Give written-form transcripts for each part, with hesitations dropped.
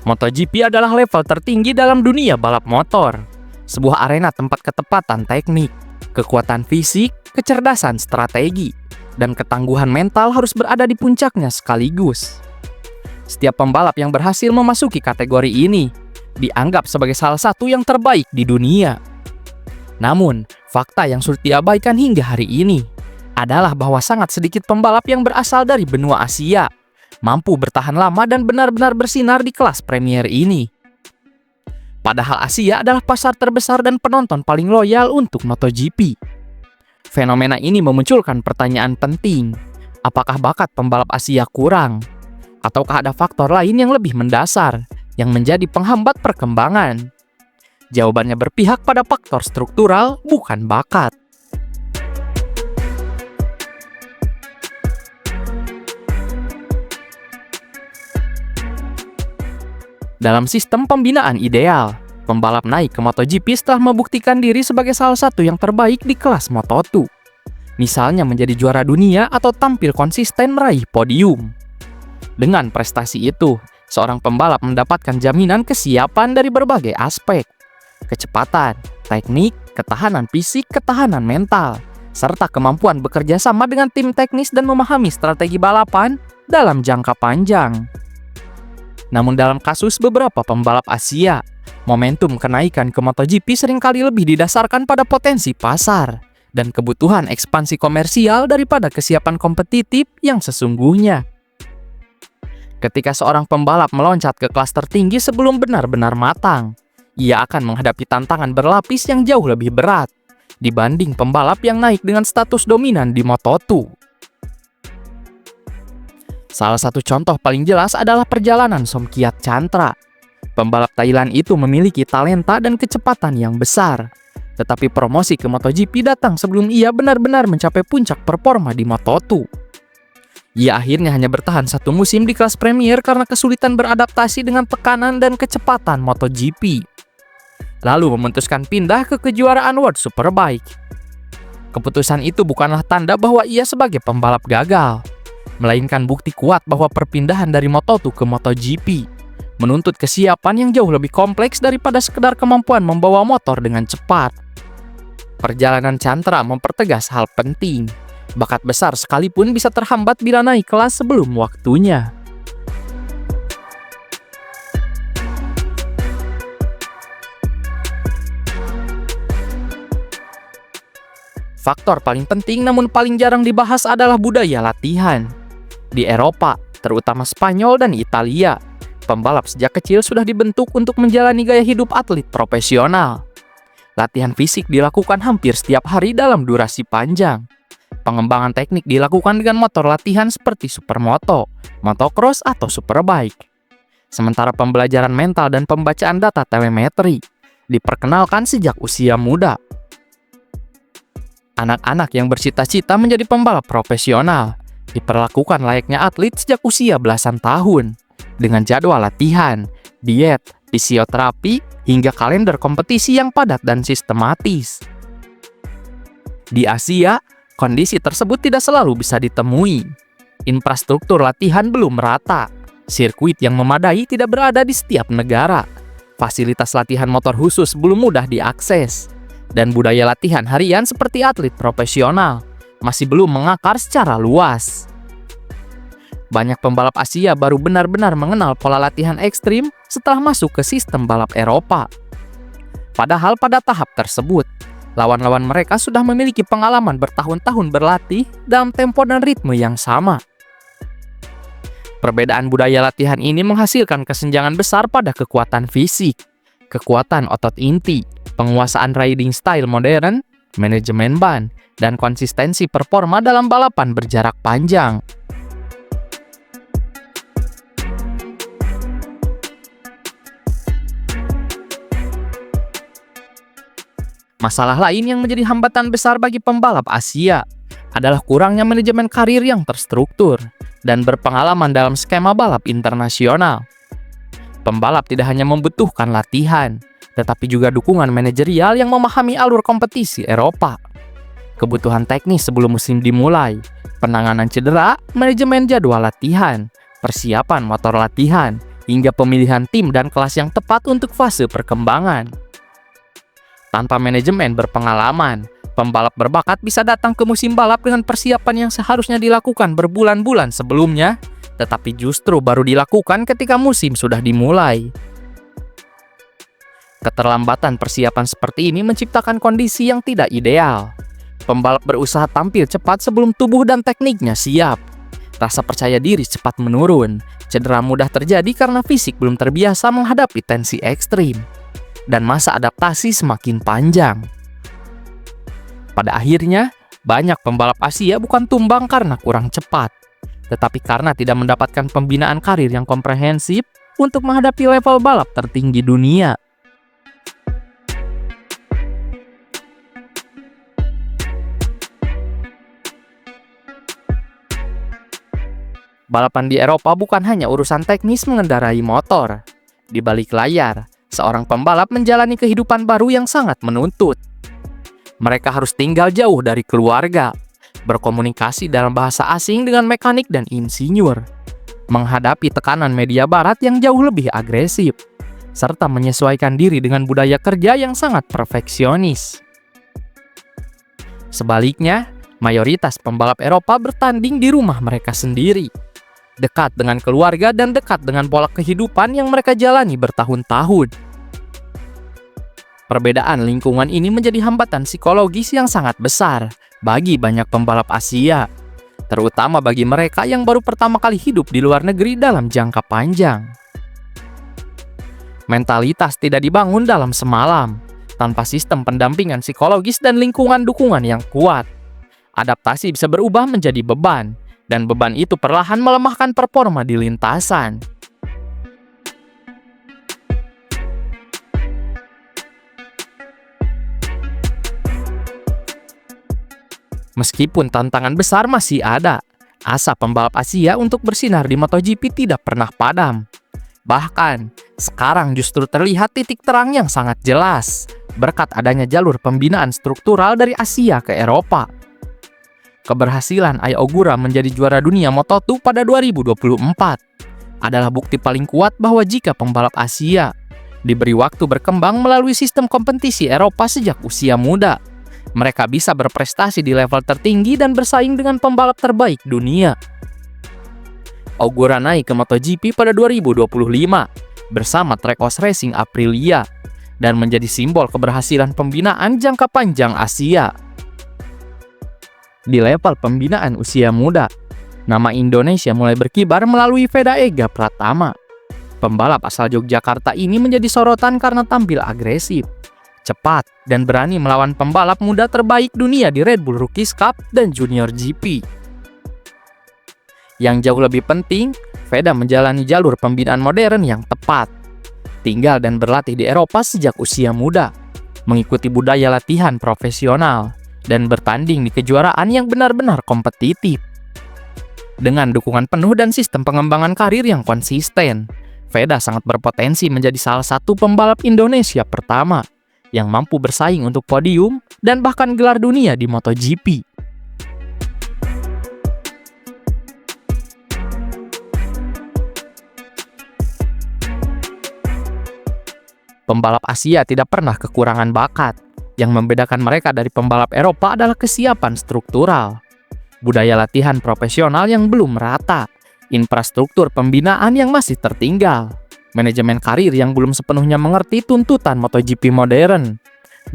MotoGP adalah level tertinggi dalam dunia balap motor. Sebuah arena tempat ketepatan teknik, kekuatan fisik, kecerdasan strategi, dan ketangguhan mental harus berada di puncaknya sekaligus. Setiap pembalap yang berhasil memasuki kategori ini dianggap sebagai salah satu yang terbaik di dunia. Namun, fakta yang sulit diabaikan hingga hari ini adalah bahwa sangat sedikit pembalap yang berasal dari benua Asia mampu bertahan lama dan benar-benar bersinar di kelas Premier ini. Padahal Asia adalah pasar terbesar dan penonton paling loyal untuk MotoGP. Fenomena ini memunculkan pertanyaan penting. Apakah bakat pembalap Asia kurang? Ataukah ada faktor lain yang lebih mendasar yang menjadi penghambat perkembangan? Jawabannya berpihak pada faktor struktural, bukan bakat. Dalam sistem pembinaan ideal, pembalap naik ke MotoGP setelah membuktikan diri sebagai salah satu yang terbaik di kelas Moto2. Misalnya menjadi juara dunia atau tampil konsisten meraih podium. Dengan prestasi itu, seorang pembalap mendapatkan jaminan kesiapan dari berbagai aspek. Kecepatan, teknik, ketahanan fisik, ketahanan mental, serta kemampuan bekerja sama dengan tim teknis dan memahami strategi balapan dalam jangka panjang. Namun dalam kasus beberapa pembalap Asia, momentum kenaikan ke MotoGP seringkali lebih didasarkan pada potensi pasar dan kebutuhan ekspansi komersial daripada kesiapan kompetitif yang sesungguhnya. Ketika seorang pembalap meloncat ke kelas tertinggi sebelum benar-benar matang, ia akan menghadapi tantangan berlapis yang jauh lebih berat dibanding pembalap yang naik dengan status dominan di Moto2. Salah satu contoh paling jelas adalah perjalanan Somkiat Chantra. Pembalap Thailand itu memiliki talenta dan kecepatan yang besar. Tetapi promosi ke MotoGP datang sebelum ia benar-benar mencapai puncak performa di Moto2. Ia akhirnya hanya bertahan satu musim di kelas Premier karena kesulitan beradaptasi dengan tekanan dan kecepatan MotoGP. Lalu memutuskan pindah ke kejuaraan World Superbike. Keputusan itu bukanlah tanda bahwa ia sebagai pembalap gagal, melainkan bukti kuat bahwa perpindahan dari Moto2 ke MotoGP menuntut kesiapan yang jauh lebih kompleks daripada sekedar kemampuan membawa motor dengan cepat. Perjalanan Chantra mempertegas hal penting. Bakat besar sekalipun bisa terhambat bila naik kelas sebelum waktunya. Faktor paling penting namun paling jarang dibahas adalah budaya latihan. Di Eropa, terutama Spanyol dan Italia, pembalap sejak kecil sudah dibentuk untuk menjalani gaya hidup atlet profesional. Latihan fisik dilakukan hampir setiap hari dalam durasi panjang. Pengembangan teknik dilakukan dengan motor latihan seperti supermoto, motocross, atau superbike. Sementara pembelajaran mental dan pembacaan data telemetri diperkenalkan sejak usia muda. Anak-anak yang bercita-cita menjadi pembalap profesional diperlakukan layaknya atlet sejak usia belasan tahun, dengan jadwal latihan, diet, fisioterapi, hingga kalender kompetisi yang padat dan sistematis. Di Asia, kondisi tersebut tidak selalu bisa ditemui. Infrastruktur latihan belum merata, sirkuit yang memadai tidak berada di setiap negara, fasilitas latihan motor khusus belum mudah diakses, dan budaya latihan harian seperti atlet profesional masih belum mengakar secara luas. Banyak pembalap Asia baru benar-benar mengenal pola latihan ekstrim setelah masuk ke sistem balap Eropa. Padahal pada tahap tersebut, lawan-lawan mereka sudah memiliki pengalaman bertahun-tahun berlatih dalam tempo dan ritme yang sama. Perbedaan budaya latihan ini menghasilkan kesenjangan besar pada kekuatan fisik, kekuatan otot inti, penguasaan riding style modern, manajemen ban, dan konsistensi performa dalam balapan berjarak panjang. Masalah lain yang menjadi hambatan besar bagi pembalap Asia adalah kurangnya manajemen karir yang terstruktur dan berpengalaman dalam skema balap internasional. Pembalap tidak hanya membutuhkan latihan, tetapi juga dukungan manajerial yang memahami alur kompetisi Eropa. Kebutuhan teknis sebelum musim dimulai, penanganan cedera, manajemen jadwal latihan, persiapan motor latihan, hingga pemilihan tim dan kelas yang tepat untuk fase perkembangan. Tanpa manajemen berpengalaman, pembalap berbakat bisa datang ke musim balap dengan persiapan yang seharusnya dilakukan berbulan-bulan sebelumnya, tetapi justru baru dilakukan ketika musim sudah dimulai. Keterlambatan persiapan seperti ini menciptakan kondisi yang tidak ideal. Pembalap berusaha tampil cepat sebelum tubuh dan tekniknya siap. Rasa percaya diri cepat menurun. Cedera mudah terjadi karena fisik belum terbiasa menghadapi tensi ekstrim. Dan masa adaptasi semakin panjang. Pada akhirnya, banyak pembalap Asia bukan tumbang karena kurang cepat, tetapi karena tidak mendapatkan pembinaan karir yang komprehensif untuk menghadapi level balap tertinggi dunia. Balapan di Eropa bukan hanya urusan teknis mengendarai motor. Di balik layar, seorang pembalap menjalani kehidupan baru yang sangat menuntut. Mereka harus tinggal jauh dari keluarga, berkomunikasi dalam bahasa asing dengan mekanik dan insinyur, menghadapi tekanan media barat yang jauh lebih agresif, serta menyesuaikan diri dengan budaya kerja yang sangat perfeksionis. Sebaliknya, mayoritas pembalap Eropa bertanding di rumah mereka sendiri, dekat dengan keluarga dan dekat dengan pola kehidupan yang mereka jalani bertahun-tahun. Perbedaan lingkungan ini menjadi hambatan psikologis yang sangat besar bagi banyak pembalap Asia, terutama bagi mereka yang baru pertama kali hidup di luar negeri dalam jangka panjang. Mentalitas tidak dibangun dalam semalam, tanpa sistem pendampingan psikologis dan lingkungan dukungan yang kuat. Adaptasi bisa berubah menjadi beban, dan beban itu perlahan melemahkan performa di lintasan. Meskipun tantangan besar masih ada, asa pembalap Asia untuk bersinar di MotoGP tidak pernah padam. Bahkan, sekarang justru terlihat titik terang yang sangat jelas, berkat adanya jalur pembinaan struktural dari Asia ke Eropa. Keberhasilan Ai Ogura menjadi juara dunia Moto2 pada 2024 adalah bukti paling kuat bahwa jika pembalap Asia diberi waktu berkembang melalui sistem kompetisi Eropa sejak usia muda, mereka bisa berprestasi di level tertinggi dan bersaing dengan pembalap terbaik dunia. Ogura naik ke MotoGP pada 2025 bersama Trackhouse Racing Aprilia dan menjadi simbol keberhasilan pembinaan jangka panjang Asia. Di level pembinaan usia muda, nama Indonesia mulai berkibar melalui Veda Ega Pratama. Pembalap asal Yogyakarta ini menjadi sorotan karena tampil agresif, cepat, dan berani melawan pembalap muda terbaik dunia di Red Bull Rookies Cup dan Junior GP. Yang jauh lebih penting, Veda menjalani jalur pembinaan modern yang tepat. Tinggal dan berlatih di Eropa sejak usia muda, mengikuti budaya latihan profesional, dan bertanding di kejuaraan yang benar-benar kompetitif. Dengan dukungan penuh dan sistem pengembangan karir yang konsisten, Veda sangat berpotensi menjadi salah satu pembalap Indonesia pertama yang mampu bersaing untuk podium dan bahkan gelar dunia di MotoGP. Pembalap Asia tidak pernah kekurangan bakat. Yang membedakan mereka dari pembalap Eropa adalah kesiapan struktural, budaya latihan profesional yang belum merata, infrastruktur pembinaan yang masih tertinggal, manajemen karir yang belum sepenuhnya mengerti tuntutan MotoGP modern,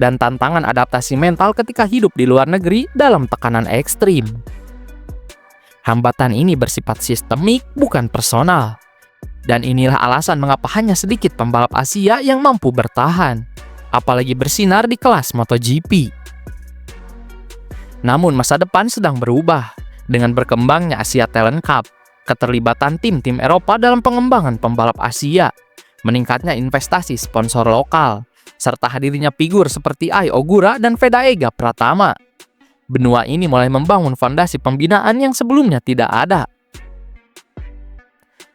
dan tantangan adaptasi mental ketika hidup di luar negeri dalam tekanan ekstrim. Hambatan ini bersifat sistemik, bukan personal. Dan inilah alasan mengapa hanya sedikit pembalap Asia yang mampu bertahan, apalagi bersinar di kelas MotoGP. Namun masa depan sedang berubah dengan berkembangnya Asia Talent Cup, keterlibatan tim-tim Eropa dalam pengembangan pembalap Asia, meningkatnya investasi sponsor lokal, serta hadirnya figur seperti Ai Ogura dan Veda Ega Pratama. Benua ini mulai membangun fondasi pembinaan yang sebelumnya tidak ada.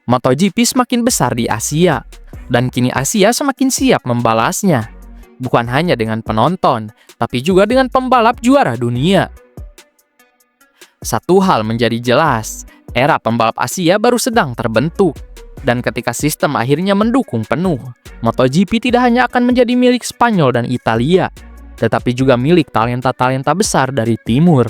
MotoGP semakin besar di Asia, dan kini Asia semakin siap membalasnya. Bukan hanya dengan penonton, tapi juga dengan pembalap juara dunia. Satu hal menjadi jelas, era pembalap Asia baru sedang terbentuk. Dan ketika sistem akhirnya mendukung penuh, MotoGP tidak hanya akan menjadi milik Spanyol dan Italia, tetapi juga milik talenta-talenta besar dari timur.